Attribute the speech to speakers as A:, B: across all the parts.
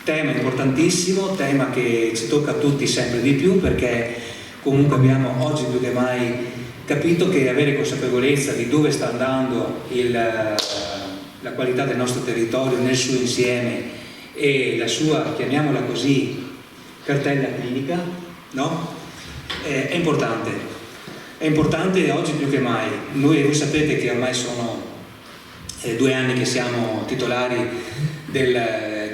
A: Tema importantissimo, tema che ci tocca a tutti sempre di più, perché comunque abbiamo oggi più che mai capito che avere consapevolezza di dove sta andando la qualità del nostro territorio nel suo insieme e la sua, chiamiamola così, cartella clinica, no? È importante. È importante oggi più che mai. Voi sapete che ormai sono 2 anni che siamo titolari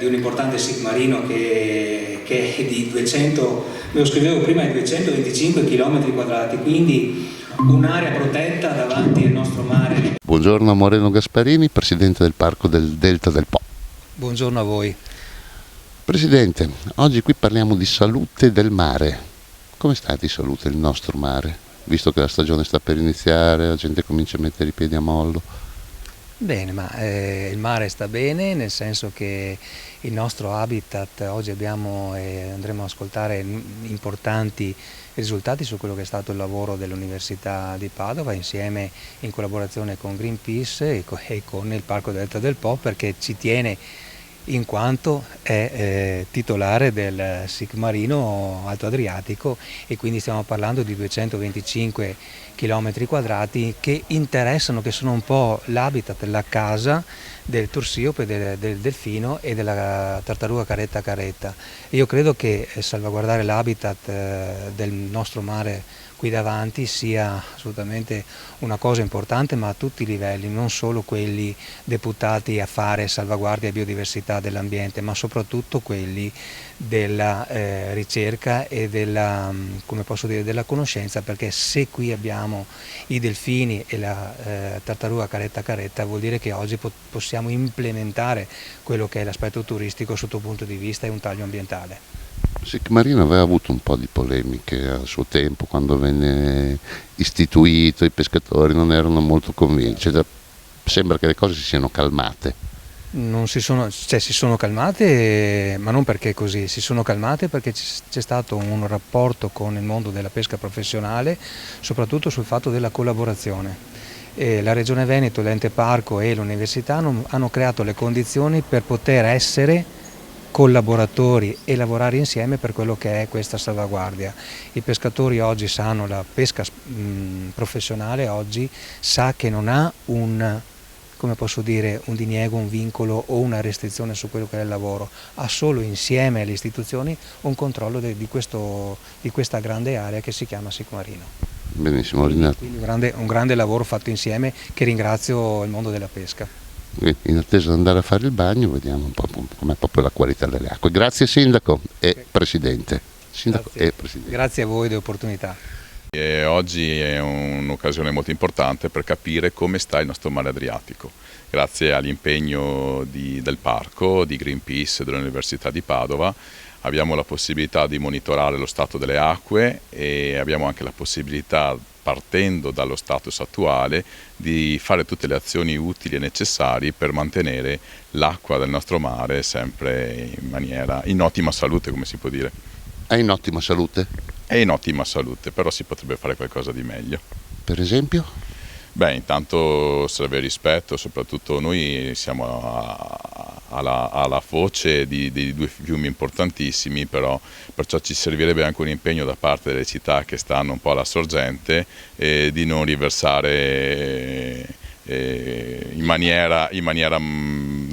A: di un importante SIC marino che è di 200, me lo scrivevo prima, di 225 km quadrati, quindi un'area protetta davanti al nostro mare.
B: Buongiorno a Moreno Gasparini, Presidente del Parco del Delta del Po.
C: Buongiorno a voi.
B: Presidente, oggi qui parliamo di salute del mare. Come sta di salute il nostro mare? Visto che la stagione sta per iniziare, la gente comincia a mettere i piedi a mollo.
C: Bene, ma il mare sta bene, nel senso che il nostro habitat, oggi abbiamo e andremo ad ascoltare importanti risultati su quello che è stato il lavoro dell'Università di Padova, insieme in collaborazione con Greenpeace e con il Parco Delta del Po, perché ci tiene in quanto è titolare del SIC marino Alto Adriatico, e quindi stiamo parlando di 225 km quadrati che interessano, che sono un po' l'habitat, la casa del torsiope, del delfino e della tartaruga caretta caretta. Io credo che salvaguardare l'habitat del nostro mare qui davanti sia assolutamente una cosa importante, ma a tutti i livelli, non solo quelli deputati a fare salvaguardia e biodiversità dell'ambiente, ma soprattutto quelli della ricerca e della, come posso dire, della conoscenza, perché se qui abbiamo i delfini e la tartaruga caretta caretta, vuol dire che oggi possiamo implementare quello che è l'aspetto turistico sotto il punto di vista e un taglio ambientale.
B: Il SIC marino aveva avuto un po' di polemiche al suo tempo, quando venne istituito, i pescatori non erano molto convinti. Sembra che le cose si siano calmate.
C: Si sono calmate, ma non perché così, si sono calmate perché c'è stato un rapporto con il mondo della pesca professionale, soprattutto sul fatto della collaborazione. La Regione Veneto, l'Ente Parco e l'Università hanno creato le condizioni per poter essere collaboratori e lavorare insieme per quello che è questa salvaguardia. I pescatori oggi sanno, la pesca professionale oggi sa che non ha come posso dire, un diniego, un vincolo o una restrizione su quello che è il lavoro, ha solo insieme alle istituzioni un controllo di questa grande area che si chiama SIC marino.
B: Benissimo,
C: quindi un grande lavoro fatto insieme, che ringrazio il mondo della pesca.
B: In attesa di andare a fare il bagno vediamo un po' com'è proprio la qualità delle acque. Grazie Sindaco e Presidente.
C: Grazie a voi dell'opportunità.
D: Oggi è un'occasione molto importante per capire come sta il nostro mare Adriatico. Grazie all'impegno del Parco, di Greenpeace e dell'Università di Padova abbiamo la possibilità di monitorare lo stato delle acque e abbiamo anche la possibilità, partendo dallo status attuale, di fare tutte le azioni utili e necessarie per mantenere l'acqua del nostro mare sempre in ottima salute, come si può dire.
B: È in ottima salute?
D: È in ottima salute, però si potrebbe fare qualcosa di meglio.
B: Per esempio?
D: Beh, intanto serve rispetto, soprattutto noi siamo alla foce dei 2 fiumi importantissimi, perciò ci servirebbe anche un impegno da parte delle città che stanno un po' alla sorgente di non riversare in maniera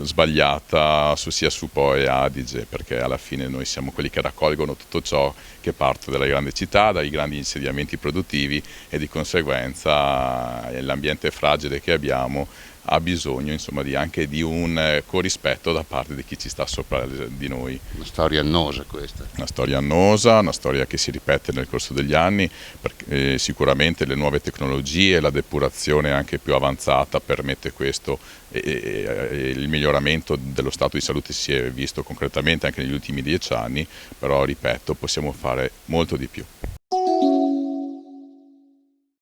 D: sbagliata sia su Po e Adige, perché alla fine noi siamo quelli che raccolgono tutto ciò che parte dalle grandi città, dai grandi insediamenti produttivi, e di conseguenza l'ambiente fragile che abbiamo ha bisogno, insomma, anche di un corrispetto da parte di chi ci sta sopra di noi.
B: Una storia annosa questa.
D: Una storia annosa, una storia che si ripete nel corso degli anni, perché sicuramente le nuove tecnologie, la depurazione anche più avanzata permette questo, e il miglioramento dello stato di salute si è visto concretamente anche negli ultimi 10 anni, però ripeto, possiamo fare molto di più.